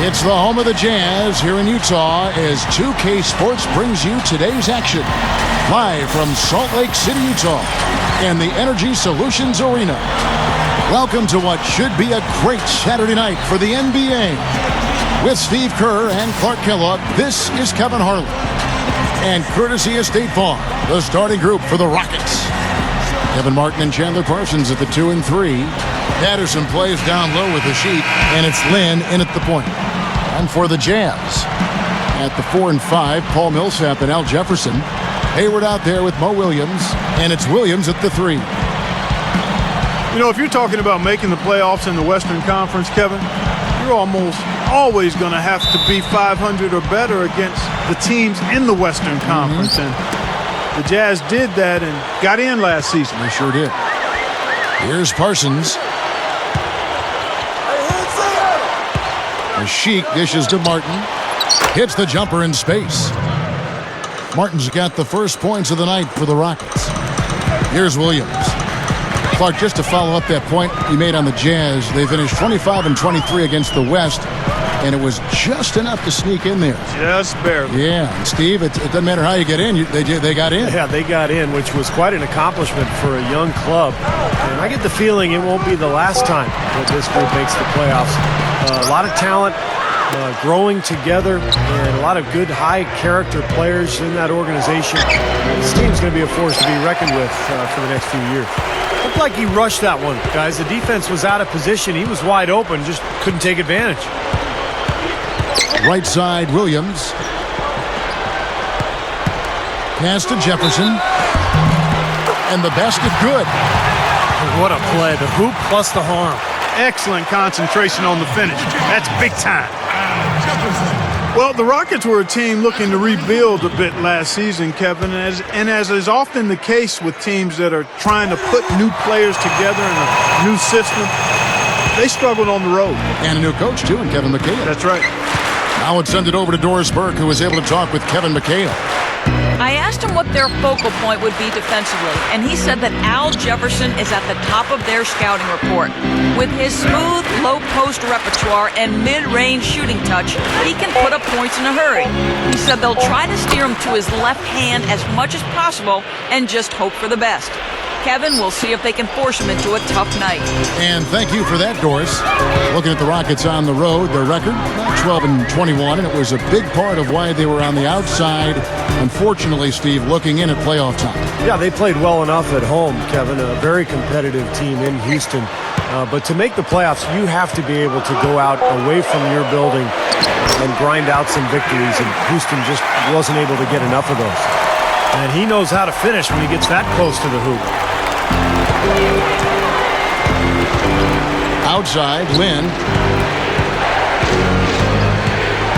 It's the home of the Jazz here in Utah as 2K Sports brings you today's action. Live from Salt Lake City, Utah, and the Energy Solutions Arena. Welcome to what should be a great Saturday night for the NBA. With Steve Kerr and Clark Kellogg, this is Kevin Harlan. And courtesy of State Farm, the starting group for the Rockets. Kevin Martin and Chandler Parsons at the 2 and 3. Patterson plays down low with the sheet, and it's Lynn in at the point. And for the Jazz, at the 4 and 5, Paul Millsap and Al Jefferson. Hayward out there with Mo Williams, and it's Williams at the 3. You know, if you're talking about making the playoffs in the Western Conference, Kevin, you're almost always going to have to be 500 or better against the teams in the Western Conference. And the Jazz did that and got in last season. They sure did. Here's Parsons. The Sheik dishes to Martin. Hits the jumper in space. Martin's got the first points of the night for the Rockets. Here's Williams. Clark, just to follow up that point you made on the Jazz, they finished 25 and 23 against the West, and it was just enough to sneak in there. Just barely. Yeah, and Steve, it doesn't matter how you get in, they got in. Yeah, they got in, which was quite an accomplishment for a young club. And I get the feeling it won't be the last time that this group makes the playoffs. A lot of talent growing together and a lot of good high-character players in that organization. This team's going to be a force to be reckoned with for the next few years. Looked like he rushed that one, guys. The defense was out of position. He was wide open, just couldn't take advantage. Right side, Williams. Pass to Jefferson. And the basket good. What a play. The hoop plus the harm. Excellent concentration on the finish. That's big time. Well, the Rockets were a team looking to rebuild a bit last season, Kevin, and as is often the case with teams that are trying to put new players together in a new system, they struggled on the road. And a new coach, too, in Kevin McHale. That's right. Now let's send it over to Doris Burke, who was able to talk with Kevin McHale. I asked him what their focal point would be defensively, and he said that Al Jefferson is at the top of their scouting report. With his smooth, low-post repertoire and mid-range shooting touch, he can put up points in a hurry. He said they'll try to steer him to his left hand as much as possible and just hope for the best. Kevin, we'll see if they can force him into a tough night. And thank you for that, Doris. Looking at the Rockets on the road, their record, 12 and 21, and it was a big part of why they were on the outside. Unfortunately, Steve, looking in at playoff time. Yeah, they played well enough at home, Kevin. A very competitive team in Houston. But to make the playoffs, you have to be able to go out away from your building and grind out some victories, and Houston just wasn't able to get enough of those. And he knows how to finish when he gets that close to the hoop. Outside, Lynn.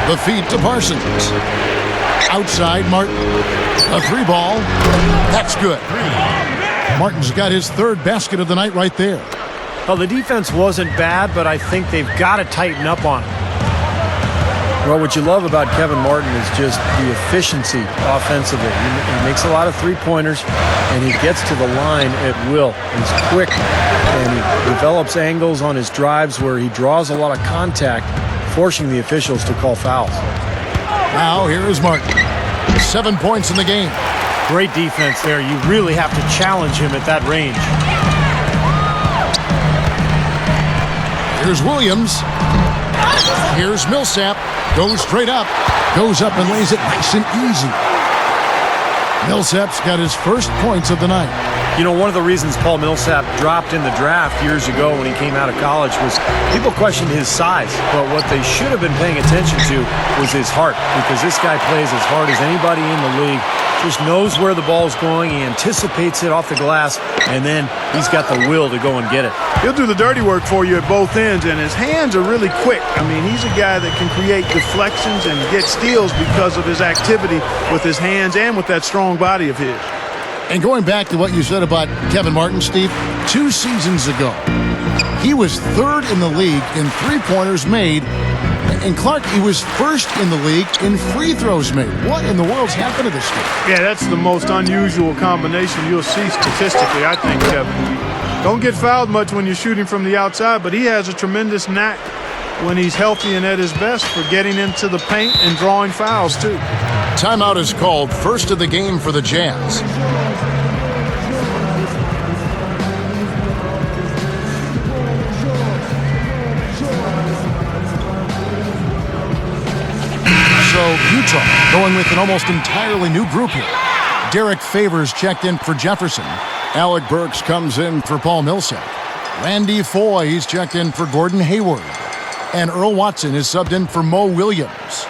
The feed to Parsons. Outside, Martin. A 3-ball. That's good. Martin's got his third basket of the night right there. Well, the defense wasn't bad, but I think they've got to tighten up on it. Well, what you love about Kevin Martin is just the efficiency offensively. He makes a lot of three-pointers, and he gets to the line at will. He's quick, and he develops angles on his drives where he draws a lot of contact, forcing the officials to call fouls. Now, here is Martin. 7 points in the game. Great defense there. You really have to challenge him at that range. Here's Williams. Here's Millsap. Goes straight up. Goes up and lays it nice and easy. Millsap's got his first points of the night. You know, one of the reasons Paul Millsap dropped in the draft years ago when he came out of college was people questioned his size. But what they should have been paying attention to was his heart, because this guy plays as hard as anybody in the league. Just knows where the ball's going. He anticipates it off the glass, and then he's got the will to go and get it. He'll do the dirty work for you at both ends, and his hands are really quick. I mean, he's a guy that can create deflections and get steals because of his activity with his hands and with that strong body of his. And going back to what you said about Kevin Martin, Steve, 2 seasons ago, he was third in the league in three-pointers made. And Clark, he was first in the league in free throws made. What in the world's happened to this guy? Yeah, that's the most unusual combination you'll see statistically, I think, Kevin. Don't get fouled much when you're shooting from the outside, but he has a tremendous knack when he's healthy and at his best for getting into the paint and drawing fouls, too. Timeout is called, first of the game for the Jazz. So Utah going with an almost entirely new group here. Derek Favors checked in for Jefferson. Alec Burks comes in for Paul Millsap. Randy Foye, he's checked in for Gordon Hayward. And Earl Watson is subbed in for Mo Williams.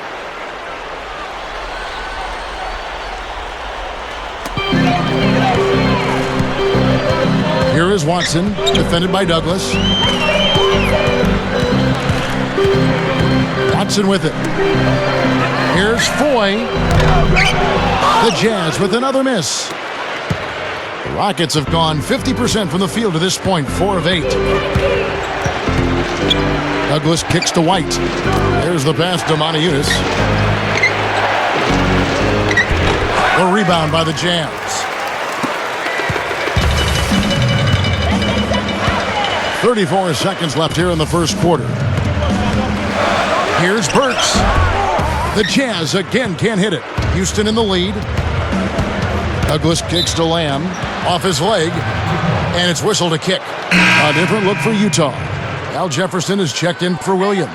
Here is Watson, defended by Douglas. Watson with it. Here's Foye. The Jazz with another miss. The Rockets have gone 50% from the field to this point, 4 of 8. Douglas kicks to White. There's the pass to Motiejunas. The rebound by the Jazz. 34 seconds left here in the first quarter. Here's Burks. The Jazz again can't hit it. Houston in the lead. Douglas kicks to Lamb. Off his leg. And it's whistled a kick. A different look for Utah. Al Jefferson is checked in for Williams.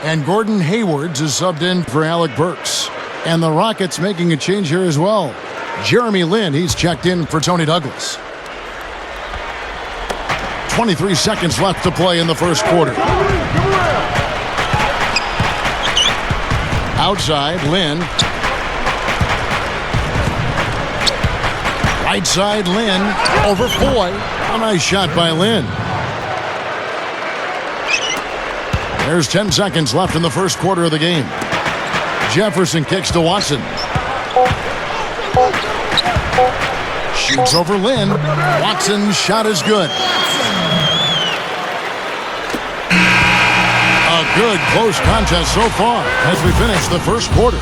And Gordon Hayward is subbed in for Alec Burks. And the Rockets making a change here as well. Jeremy Lin, he's checked in for Tony Douglas. 23 seconds left to play in the first quarter. Outside, Lin. Right side, Lin. Over Foye. A nice shot by Lin. There's 10 seconds left in the first quarter of the game. Jefferson kicks to Watson. Shoots over Lin. Watson's shot is good. A good close contest so far as we finish the first quarter.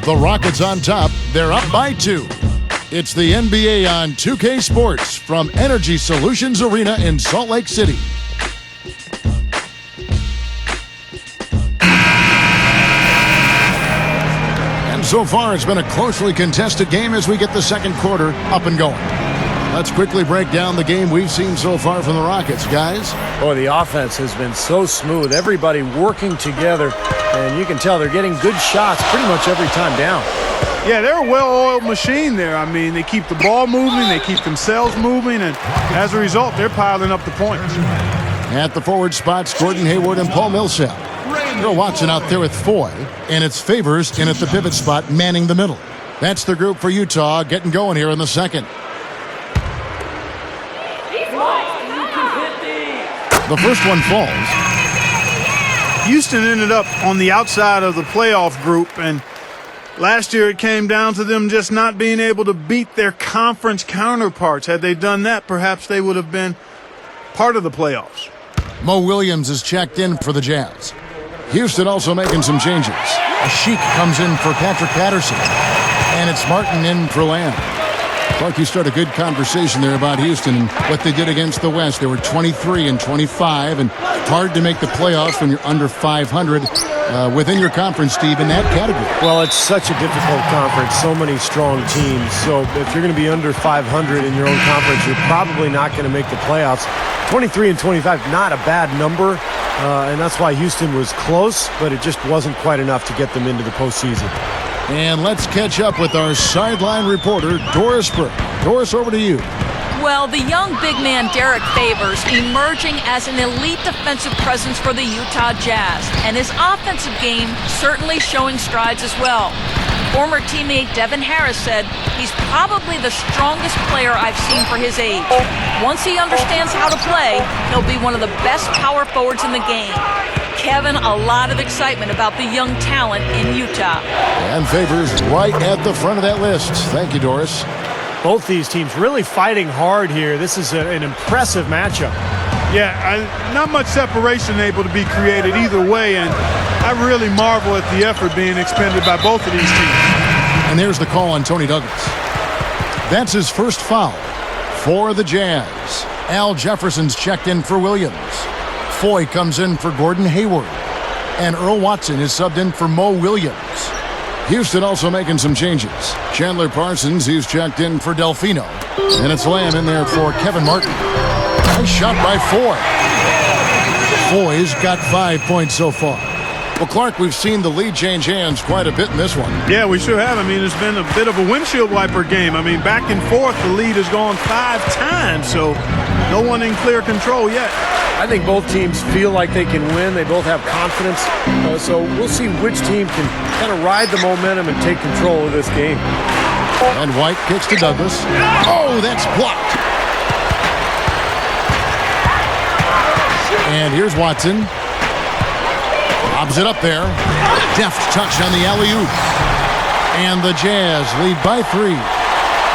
The Rockets on top. They're up by 2. It's the NBA on 2K Sports from Energy Solutions Arena in Salt Lake City. And so far, it's been a closely contested game as we get the second quarter up and going. Let's quickly break down the game we've seen so far from the Rockets, guys. Boy, the offense has been so smooth. Everybody working together, and you can tell they're getting good shots pretty much every time down. Yeah, they're a well-oiled machine there. I mean, they keep the ball moving, they keep themselves moving, and as a result, they're piling up the points. At the forward spots, Gordon Hayward and Paul Millsap. Earl Watson out there with Foye, and it's Favors in at the pivot spot, manning the middle. That's the group for Utah getting going here in the second. The first one falls. Houston ended up on the outside of the playoff group, and last year it came down to them just not being able to beat their conference counterparts. Had they done that, perhaps they would have been part of the playoffs. Mo Williams is checked in for the Jazz. Houston also making some changes. A Sheik comes in for Patrick Patterson, and it's Martin in for Lamb. Clark, you start a good conversation there about Houston and what they did against the West. They were 23 and 25, and hard to make the playoffs when you're under 500 within your conference, Steve, in that category. Well, it's such a difficult conference, so many strong teams. So if you're going to be under 500 in your own conference, you're probably not going to make the playoffs. 23 and 25, not a bad number, and that's why Houston was close, but it just wasn't quite enough to get them into the postseason. And let's catch up with our sideline reporter, Doris Burke. Doris, over to you. Well, the young big man Derek Favors emerging as an elite defensive presence for the Utah Jazz, and his offensive game certainly showing strides as well. Former teammate Devin Harris said he's probably the strongest player I've seen for his age. Once he understands how to play, he'll be one of the best power forwards in the game. Kevin, a lot of excitement about the young talent in Utah. And Favors right at the front of that list. Thank you, Doris. Both these teams really fighting hard here. This is an impressive matchup. Yeah, not much separation able to be created either way, and I really marvel at the effort being expended by both of these teams. And there's the call on Tony Douglas. That's his first foul for the Jazz. Al Jefferson's checked in for Williams. Foy comes in for Gordon Hayward. And Earl Watson is subbed in for Mo Williams. Houston also making some changes. Chandler Parsons, he's checked in for Delfino. And it's Lamb in there for Kevin Martin. Nice shot by Foy. Foy's got 5 points so far. Well, Clark, we've seen the lead change hands quite a bit in this one. Yeah, we sure have. I mean, it's been a bit of a windshield wiper game. I mean, back and forth, the lead has gone 5 times, so no one in clear control yet. I think both teams feel like they can win. They both have confidence. So we'll see which team can kind of ride the momentum and take control of this game. And White kicks to Douglas. Oh, that's blocked. And here's Watson. Lobs it up there. Deft touch on the alley-oop. And the Jazz lead by 3.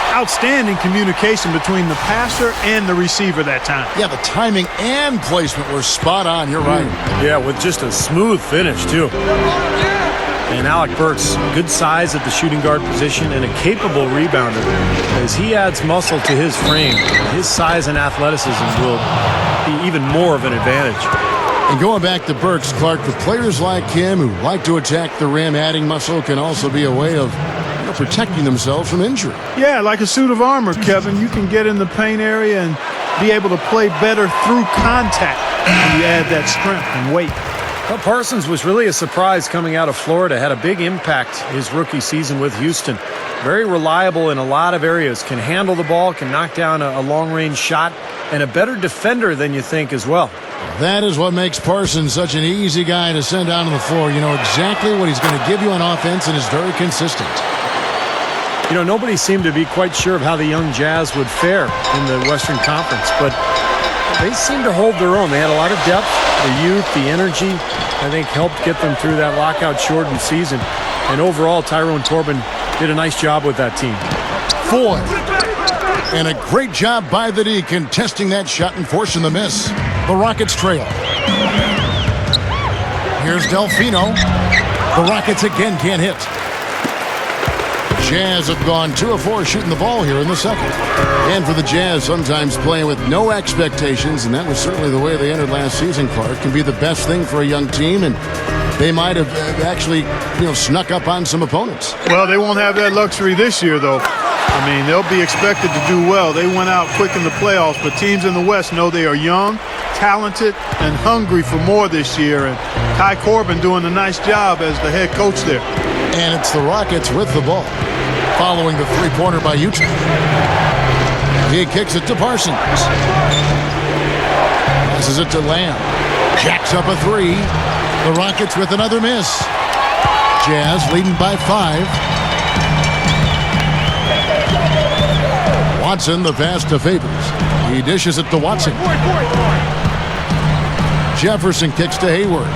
Outstanding communication between the passer and the receiver that time. Yeah, the timing and placement were spot on. You're right. Yeah, with just a smooth finish, too. And Alec Burks, good size at the shooting guard position and a capable rebounder. As he adds muscle to his frame, his size and athleticism will be even more of an advantage. And going back to Burks, Clark, for players like him who like to attack the rim, adding muscle can also be a way of protecting themselves from injury. Yeah, like a suit of armor, Kevin. You can get in the paint area and be able to play better through contact when you add that strength and weight. Well, Parsons was really a surprise coming out of Florida. Had a big impact his rookie season with Houston. Very reliable in a lot of areas. Can handle the ball, can knock down a long-range shot, and a better defender than you think as well. That is what makes Parsons such an easy guy to send down to the floor. You know exactly what he's going to give you on offense and is very consistent. You know, nobody seemed to be quite sure of how the young Jazz would fare in the Western Conference, but they seemed to hold their own. They had a lot of depth, the youth, the energy, I think helped get them through that lockout-shortened season. And overall, Tyrone Corbin did a nice job with that team. Foy. And a great job by the D contesting that shot and forcing the miss. The Rockets trail. Here's Delfino. The Rockets again can't hit. Jazz have gone 2 of 4 shooting the ball here in the second. And for the Jazz, sometimes playing with no expectations, and that was certainly the way they entered last season, Clark, can be the best thing for a young team, and they might have actually, snuck up on some opponents. Well, they won't have that luxury this year, though. I mean, they'll be expected to do well. They went out quick in the playoffs, but teams in the West know they are young, talented, and hungry for more this year. And Ty Corbin doing a nice job as the head coach there. And it's the Rockets with the ball, following the three-pointer by Utah. He kicks it to Parsons. Passes it to Lamb. Jacks up a 3. The Rockets with another miss. Jazz leading by 5. Watson, the pass to Favors. He dishes it to Watson. Jefferson kicks to Hayward.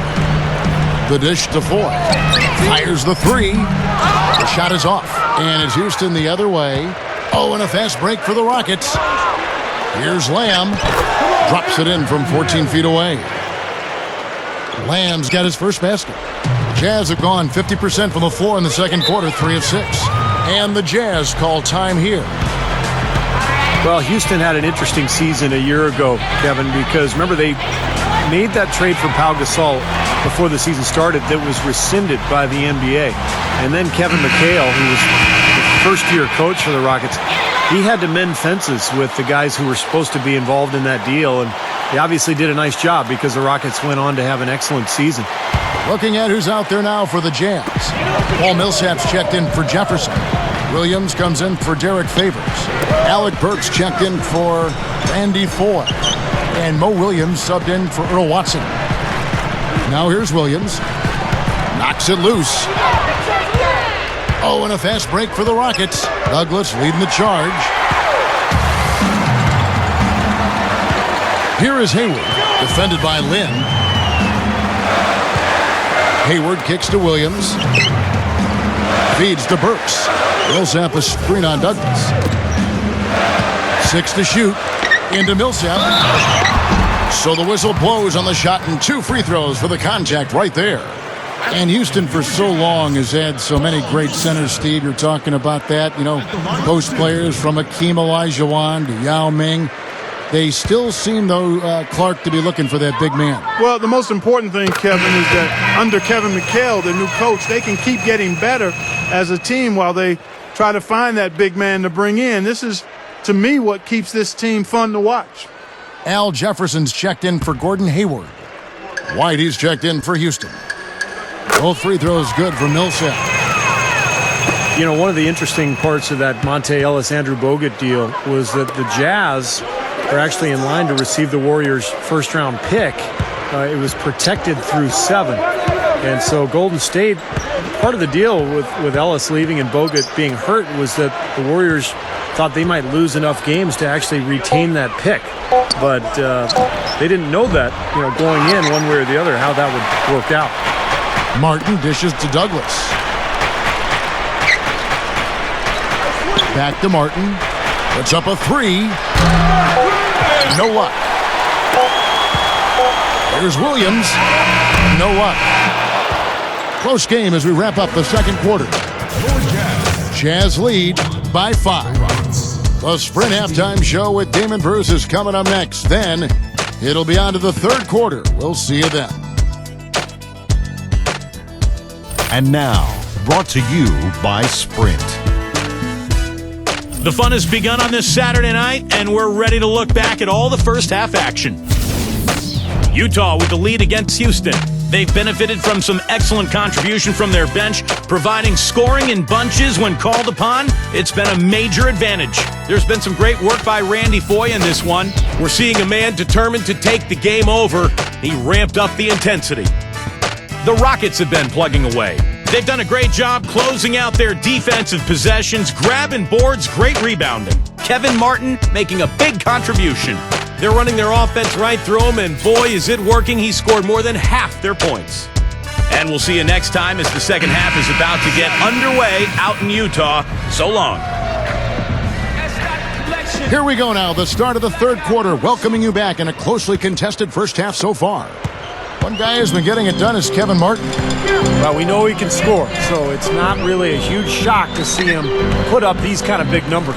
The dish to Foy. Fires the 3. The shot is off. And it's Houston the other way. Oh, and a fast break for the Rockets. Here's Lamb. Drops it in from 14 feet away. Lamb's got his first basket. Jazz have gone 50% from the floor in the second quarter, 3 of 6. And the Jazz call time here. Well, Houston had an interesting season a year ago, Kevin, because remember they made that trade for Pau Gasol before the season started that was rescinded by the NBA. And then Kevin McHale, who was the first-year coach for the Rockets, he had to mend fences with the guys who were supposed to be involved in that deal, and he obviously did a nice job because the Rockets went on to have an excellent season. Looking at who's out there now for the Jazz. Paul Millsap's checked in for Jefferson. Williams comes in for Derek Favors. Alec Burks checked in for Randy Foy. And Mo Williams subbed in for Earl Watson. Now here's Williams. Knocks it loose. Oh, and a fast break for the Rockets. Douglas leading the charge. Here is Hayward, defended by Lynn. Hayward kicks to Williams. Feeds to Burks. Millsap a screen on Douglas. 6 to shoot. Into Millsap. So the whistle blows on the shot and 2 free throws for the contact right there. And Houston for so long has had so many great centers, Steve. You're talking about that. Post players from Akeem Olajuwon to Yao Ming. They still seem, though, Clark, to be looking for that big man. Well, the most important thing, Kevin, is that under Kevin McHale, the new coach, they can keep getting better as a team while they try to find that big man to bring in. This is, to me, what keeps this team fun to watch. Al Jefferson's checked in for Gordon Hayward. Whitey's checked in for Houston. Both free throws good for Millsap. You know, one of the interesting parts of that Monte Ellis-Andrew Bogut deal was that the Jazz are actually in line to receive the Warriors' first-round pick. It was protected through 7. And so Golden State, part of the deal with Ellis leaving and Bogut being hurt was that the Warriors thought they might lose enough games to actually retain that pick. But they didn't know that, going in one way or the other, how that would work out. Martin dishes to Douglas. Back to Martin. Puts up a 3. No luck. Here's Williams. No luck. Close game as we wrap up the second quarter. Jazz lead by 5. The Sprint halftime show with Damon Bruce is coming up next. Then it'll be on to the third quarter. We'll see you then. And now, brought to you by Sprint. The fun has begun on this Saturday night, and we're ready to look back at all the first half action. Utah with the lead against Houston. They've benefited from some excellent contribution from their bench, providing scoring in bunches when called upon. It's been a major advantage. There's been some great work by Randy Foye in this one. We're seeing a man determined to take the game over. He ramped up the intensity. The Rockets have been plugging away. They've done a great job closing out their defensive possessions, grabbing boards, great rebounding. Kevin Martin making a big contribution. They're running their offense right through him, and boy, is it working. He scored more than half their points. And we'll see you next time as the second half is about to get underway out in Utah. So long. Here we go now, the start of the third quarter, welcoming you back in a closely contested first half so far. One guy who's been getting it done is Kevin Martin. Well, we know he can score, so it's not really a huge shock to see him put up these kind of big numbers.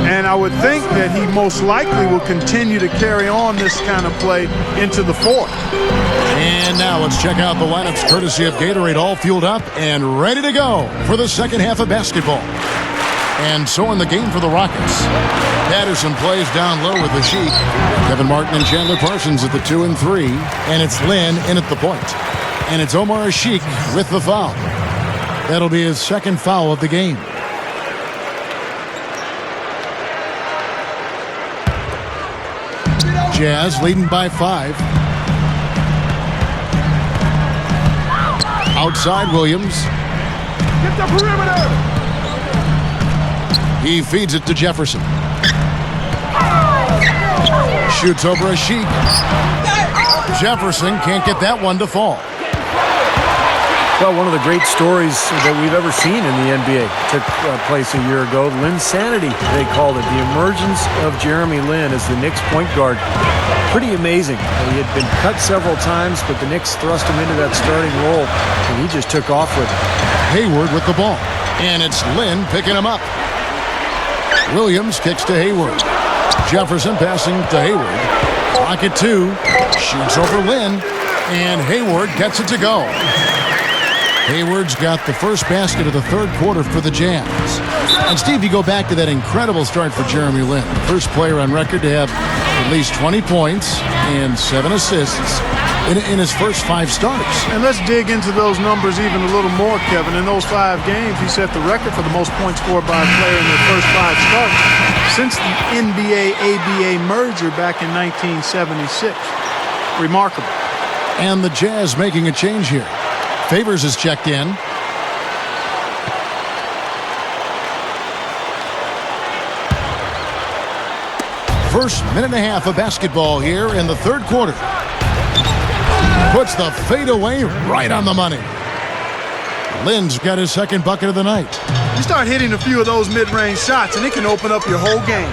And I would think that he most likely will continue to carry on this kind of play into the fourth. And now let's check out the lineups courtesy of Gatorade, all fueled up and ready to go for the second half of basketball. And so in the game for the Rockets, Patterson plays down low with the Sheik. Kevin Martin and Chandler Parsons at the 2 and 3. And it's Lynn in at the point. And it's Omar Sheik with the foul. That'll be his second foul of the game. Jazz leading by 5. Outside Williams. Get the perimeter! He feeds it to Jefferson. Shoots over a Sheik. Jefferson can't get that one to fall. Well, one of the great stories that we've ever seen in the NBA took place a year ago. Linsanity, they called it. The emergence of Jeremy Lin as the Knicks point guard. Pretty amazing. He had been cut several times, but the Knicks thrust him into that starting role, and he just took off with it. Hayward with the ball. And it's Lin picking him up. Williams kicks to Hayward. Jefferson passing to Hayward. Clock at 2. Shoots over Lin. And Hayward gets it to go. Hayward's got the first basket of the third quarter for the Jazz. And Steve, you go back to that incredible start for Jeremy Lin. First player on record to have at least 20 points and 7 assists in his first 5 starts. And let's dig into those numbers even a little more, Kevin. In those 5 games, he set the record for the most points scored by a player in their first 5 starts since the NBA-ABA merger back in 1976. Remarkable. And the Jazz making a change here. Favors is checked in. First minute and a half of basketball here in the third quarter. Puts the fadeaway right on the money. Lin's got his second bucket of the night. You start hitting a few of those mid-range shots, and it can open up your whole game.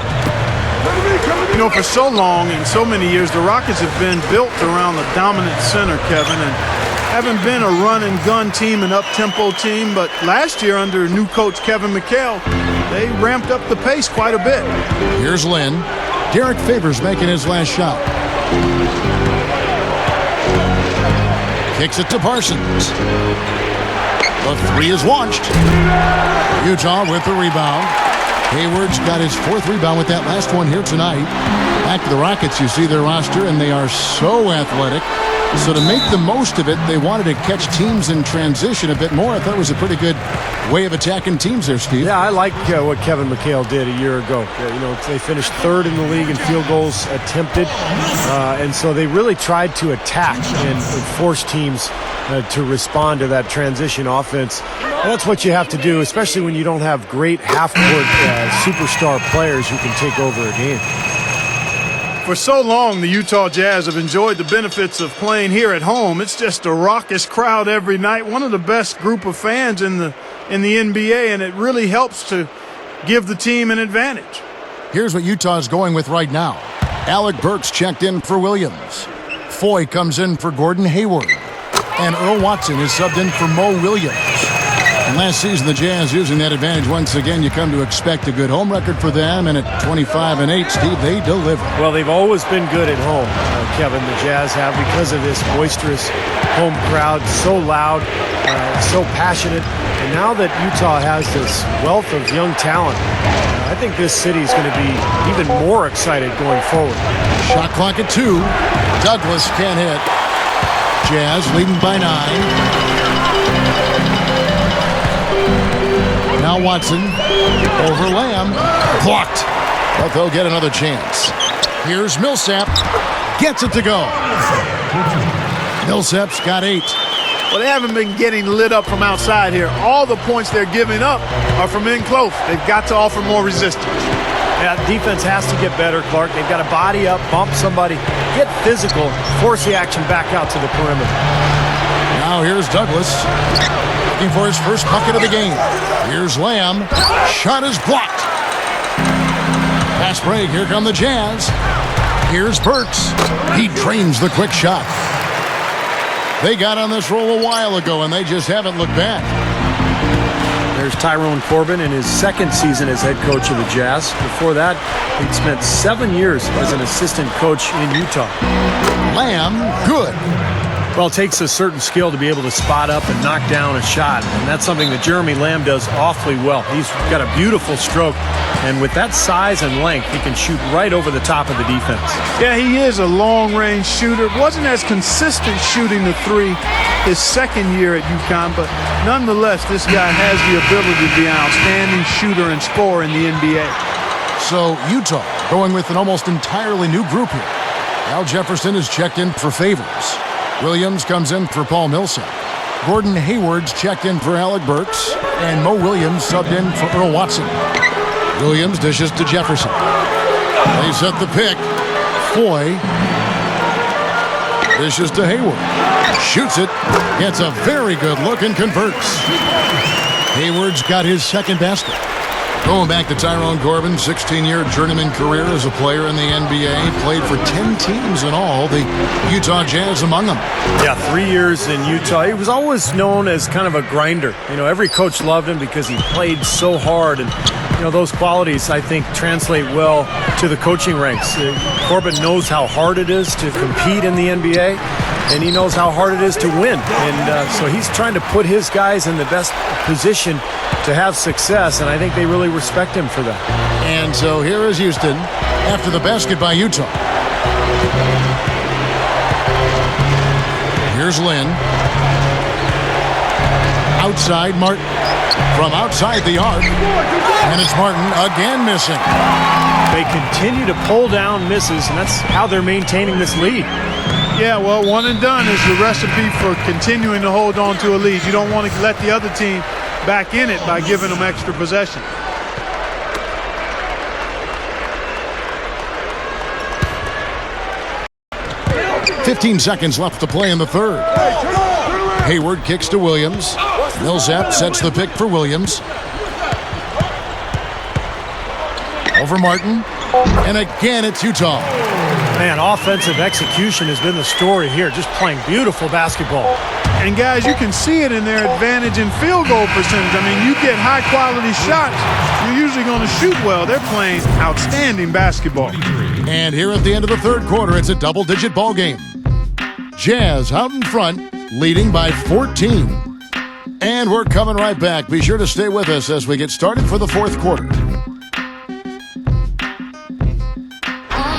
You know, for so long and so many years, the Rockets have been built around the dominant center, Kevin, and haven't been a run-and-gun team, an up-tempo team. But last year, under new coach Kevin McHale, they ramped up the pace quite a bit. Here's Lin. Derek Favors making his last shot. Kicks it to Parsons. The three is launched. Utah with the rebound. Hayward's got his 4th rebound with that last one here tonight. Back to the Rockets, you see their roster, and they are so athletic. So to make the most of it, they wanted to catch teams in transition a bit more. I thought it was a pretty good way of attacking teams there, Steve. Yeah, I like what Kevin McHale did a year ago. They finished 3rd in the league in field goals attempted, and so they really tried to attack and force teams to respond to that transition offense. And that's what you have to do, especially when you don't have great half-court superstar players who can take over a game. For so long, the Utah Jazz have enjoyed the benefits of playing here at home. It's just a raucous crowd every night, one of the best group of fans in the NBA, and it really helps to give the team an advantage. Here's what Utah's going with right now. Alec Burks checked in for Williams. Foy comes in for Gordon Hayward. And Earl Watson is subbed in for Mo Williams. And last season, the Jazz using that advantage once again. You come to expect a good home record for them. And at 25-8, Steve, they deliver. Well, they've always been good at home, Kevin, the Jazz have, because of this boisterous home crowd, so loud, so passionate. And now that Utah has this wealth of young talent, I think this city is going to be even more excited going forward. Shot clock at 2. Douglas can't hit. Jazz leading by 9. Now Watson over Lamb. Blocked. But they'll get another chance. Here's Millsap. Gets it to go. Millsap's got 8. Well, they haven't been getting lit up from outside here. All the points they're giving up are from in close. They've got to offer more resistance. Yeah, defense has to get better, Clark. They've got to body up, bump somebody, get physical, force the action back out to the perimeter. Now here's Douglas, looking for his first bucket of the game. Here's Lamb. Shot is blocked. Fast break. Here come the Jazz. Here's Burks. He drains the quick shot. They got on this roll a while ago, and they just haven't looked back. There's Tyrone Corbin in his 2nd season as head coach of the Jazz. Before that, he'd spent 7 years as an assistant coach in Utah. Lamb, good. Well, it takes a certain skill to be able to spot up and knock down a shot, and that's something that Jeremy Lamb does awfully well. He's got a beautiful stroke, and with that size and length, he can shoot right over the top of the defense. Yeah, he is a long-range shooter. Wasn't as consistent shooting the 3 his 2nd year at UConn, but nonetheless, this guy has the ability to be an outstanding shooter and scorer in the NBA. So Utah going with an almost entirely new group here. Al Jefferson is checked in for Favors. Williams comes in for Paul Millsap. Gordon Hayward's checked in for Alec Burks. And Mo Williams subbed in for Earl Watson. Williams dishes to Jefferson. They set the pick. Foy dishes to Hayward. Shoots it. Gets a very good look and converts. Hayward's got his 2nd basket. Going back to Tyrone Corbin, 16-year journeyman career as a player in the NBA. Played for 10 teams in all, the Utah Jazz among them. Yeah, 3 years in Utah. He was always known as kind of a grinder. Every coach loved him because he played so hard. And, those qualities, I think, translate well to the coaching ranks. Corbin knows how hard it is to compete in the NBA, and he knows how hard it is to win. And so he's trying to put his guys in the best position to have success, and I think they really respect him for that. And so here is Houston after the basket by Utah. Here's Lynn. Outside Martin. From outside the arc. And it's Martin again missing. They continue to pull down misses, and that's how they're maintaining this lead. Yeah, well, 1 and done is the recipe for continuing to hold on to a lead. You don't want to let the other team back in it by giving them extra possession. .15 seconds left to play in the 3rd. Hayward kicks to Williams. Millsap sets the pick for Williams. Over Martin. And again, it's Utah. Man, offensive execution has been the story here, just playing beautiful basketball. And guys, you can see it in their advantage in field goal percentage. I mean, you get high-quality shots, you're usually going to shoot well. They're playing outstanding basketball. And here at the end of the third quarter, it's a double-digit ball game. Jazz out in front, leading by 14. And we're coming right back. Be sure to stay with us as we get started for the fourth quarter.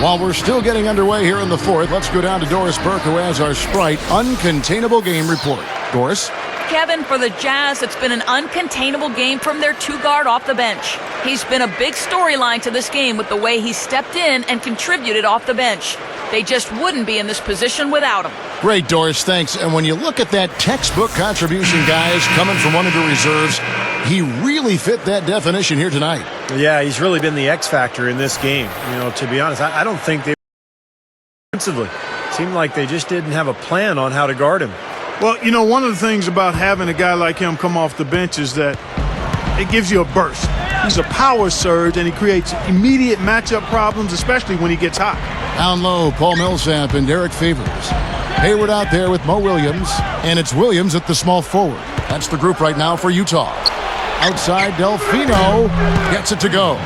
While we're still getting underway here in the fourth, let's go down to Doris Burke, who has our Sprite Uncontainable Game Report. Doris? Kevin, for the Jazz, it's been an uncontainable game from their two-guard off the bench. He's been a big storyline to this game with the way he stepped in and contributed off the bench. They just wouldn't be in this position without him. Great, Doris. Thanks. And when you look at that textbook contribution, guys, coming from one of the reserves, he really fit that definition here tonight. Yeah, he's really been the X factor in this game. You know, to be honest, I don't think they defensively. Seemed like they just didn't have a plan on how to guard him. Well, you know, one of the things about having a guy like him come off the bench is that it gives you a burst. He's a power surge, and he creates immediate matchup problems, especially when he gets hot. Down low, Paul Millsap and Derek Favors. Hayward out there with Mo Williams, and it's Williams at the small forward. That's the group right now for Utah. Outside, Delfino gets it to go.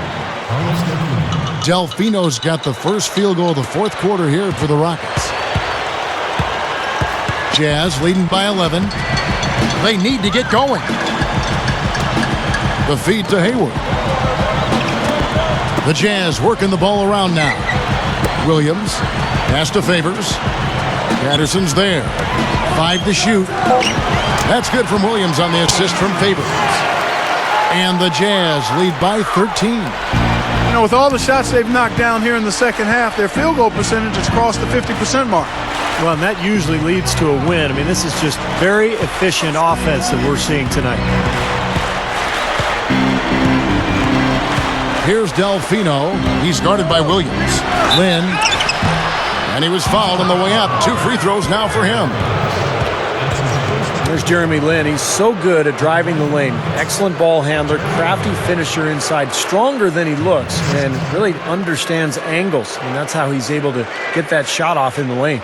Delfino's got the first field goal of the fourth quarter here for the Rockets. Jazz leading by 11. They need to get going. The feed to Hayward. The Jazz working the ball around now. Williams pass to Favors. Patterson's there. 5 to shoot. That's good from Williams on the assist from Favors. And the Jazz lead by 13. You know, with all the shots they've knocked down here in the second half, their field goal percentage has crossed the 50% mark. Well, and that usually leads to a win. I mean, this is just very efficient offense that we're seeing tonight. Here's Delfino. He's guarded by Williams. Lynn. And he was fouled on the way up. 2 free throws now for him. There's Jeremy Lin. He's so good at driving the lane. Excellent ball handler, crafty finisher inside, stronger than he looks, and really understands angles. And that's how he's able to get that shot off in the lane.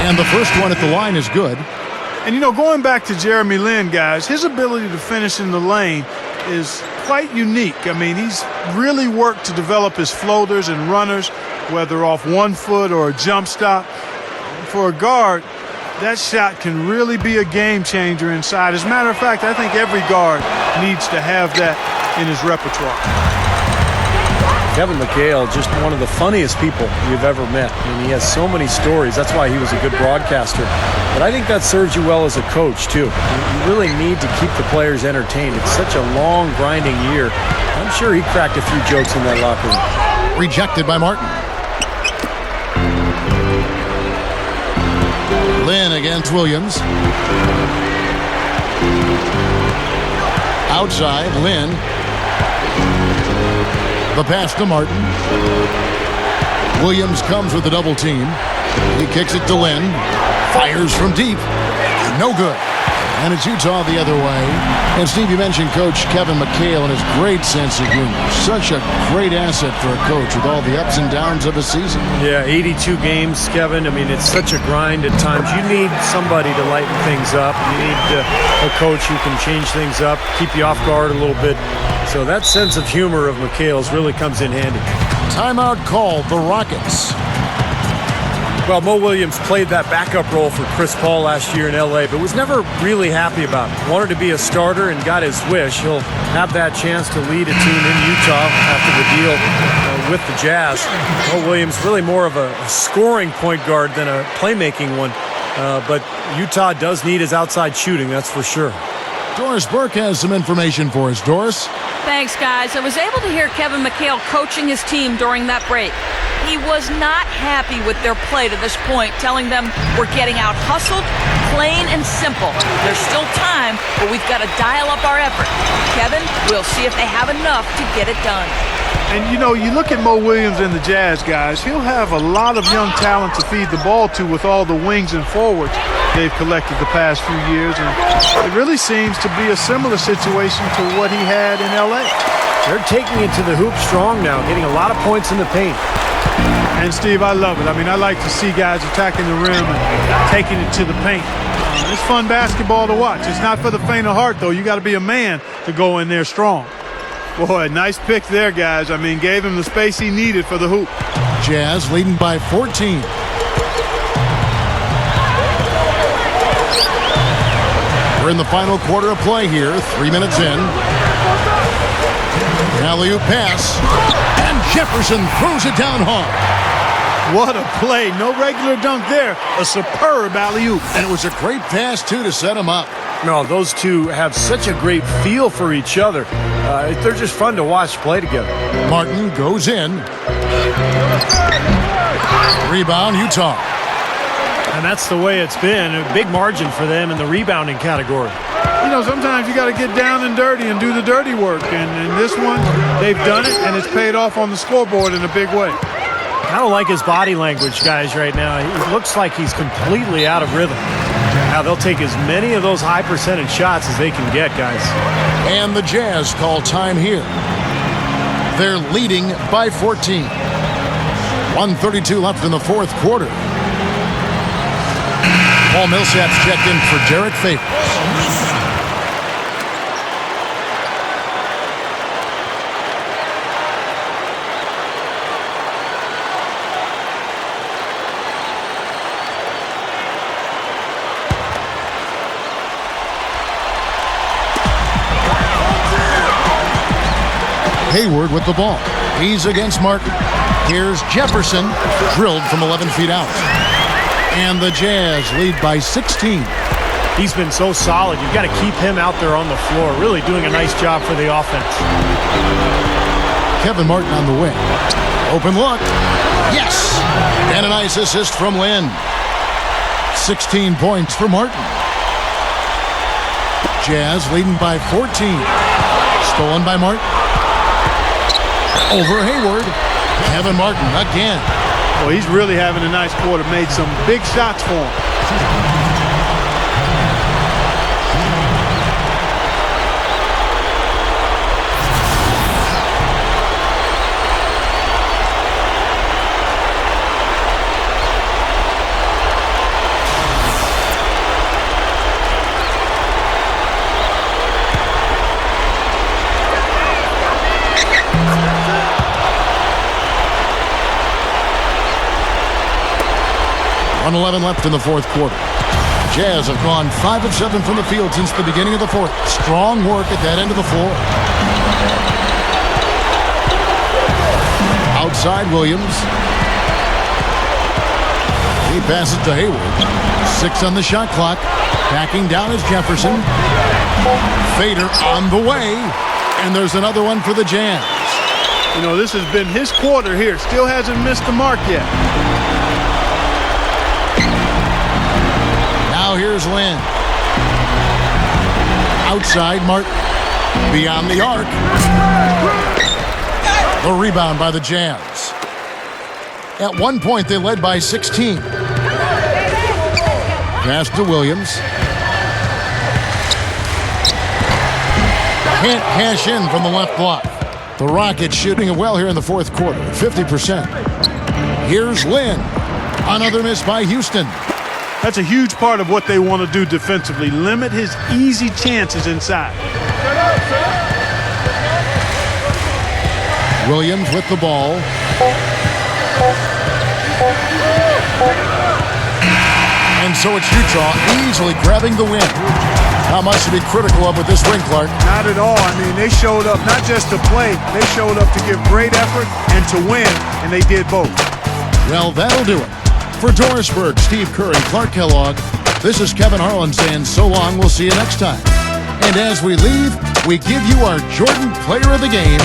And the first one at the line is good. And, you know, going back to Jeremy Lin, guys, his ability to finish in the lane is quite unique. I mean, he's really worked to develop his floaters and runners, whether off 1 foot or a jump stop. For a guard, that shot can really be a game changer inside. As a matter of fact, I think every guard needs to have that in his repertoire. Kevin McHale, just one of the funniest people you've ever met. I mean, he has so many stories. That's why he was a good broadcaster. But I think that serves you well as a coach, too. You really need to keep the players entertained. It's such a long, grinding year. I'm sure he cracked a few jokes in that locker room. Rejected by Martin. Lynn against Williams. Outside, Lynn. The pass to Martin. Williams comes with the double team. He kicks it to Lynn. Fires from deep. No good. And it's Utah the other way. And Steve, you mentioned Coach Kevin McHale and his great sense of humor. Such a great asset for a coach with all the ups and downs of a season. Yeah, 82 games, Kevin. I mean, it's such a grind at times. You need somebody to lighten things up. You need a coach who can change things up, keep you off guard a little bit. So that sense of humor of McHale's really comes in handy. Timeout called the Rockets. Well, Mo Williams played that backup role for Chris Paul last year in L.A., but was never really happy about it. Wanted to be a starter and got his wish. He'll have that chance to lead a team in Utah after the deal with the Jazz. Mo Williams really more of a scoring point guard than a playmaking one, but Utah does need his outside shooting, that's for sure. Doris Burke has some information for us. Doris? Thanks, guys. I was able to hear Kevin McHale coaching his team during that break. He was not happy with their play to this point, telling them we're getting out hustled, plain and simple. There's still time, but we've got to dial up our effort. Kevin, we'll see if they have enough to get it done. And, you know, you look at Mo Williams and the Jazz, guys, he'll have a lot of young talent to feed the ball to with all the wings and forwards they've collected the past few years. And it really seems to be a similar situation to what he had in L.A. They're taking it to the hoop strong now, getting a lot of points in the paint. And, Steve, I love it. I mean, I like to see guys attacking the rim and taking it to the paint. It's fun basketball to watch. It's not for the faint of heart, though. You got to be a man to go in there strong. Boy, nice pick there, guys. I mean, gave him the space he needed for the hoop. Jazz leading by 14. We're in the final quarter of play here. 3 minutes in. Alley-oop pass. And Jefferson throws it down hard. What a play. No regular dunk there. A superb alley-oop. And it was a great pass, too, to set him up. No, those two have such a great feel for each other. They're just fun to watch play together. Martin goes in. Rebound, Utah. And that's the way it's been. A big margin for them in the rebounding category. You know, sometimes you got to get down and dirty and do the dirty work. And in this one, they've done it, and it's paid off on the scoreboard in a big way. I don't like his body language, guys, right now. He looks like he's completely out of rhythm. Now they'll take as many of those high percentage shots as they can get, guys. And the Jazz call time here. They're leading by 14. 1:32 left in the fourth quarter. Paul Millsap's checked in for Derek Favors. Hayward with the ball. He's against Martin. Here's Jefferson, drilled from 11 feet out. And the Jazz lead by 16. He's been so solid. You've got to keep him out there on the floor, really doing a nice job for the offense. Kevin Martin on the wing. Open look. Yes! And a nice assist from Lynn. 16 points for Martin. Jazz leading by 14. Stolen by Martin. Over Hayward. Kevin Martin again. Well, he's really having a nice quarter. Made some big shots for him. .11 left in the fourth quarter. Jazz have gone 5 of 7 from the field since the beginning of the fourth. Strong work at that end of the floor. Outside Williams. He passes to Hayward. 6 on the shot clock. Backing down is Jefferson. Fader on the way. And there's another one for the Jazz. You know, this has been his quarter here. Still hasn't missed the mark yet. Now here's Lynn. Outside Martin. Beyond the arc. The rebound by the Jazz. At one point they led by 16. Pass to Williams. Can't cash in from the left block. The Rockets shooting it well here in the fourth quarter. 50%. Here's Lynn. Another miss by Houston. That's a huge part of what they want to do defensively. Limit his easy chances inside. Williams with the ball. And so it's Utah easily grabbing the win. How much to be critical of with this win, Clark? Not at all. I mean, they showed up not just to play. They showed up to give great effort and to win, and they did both. Well, that'll do it. For Doris Burke, Steve Curry, Clark Kellogg, this is Kevin Harlan saying so long. We'll see you next time. And as we leave, we give you our Jordan Player of the Game,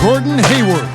Gordon Hayward.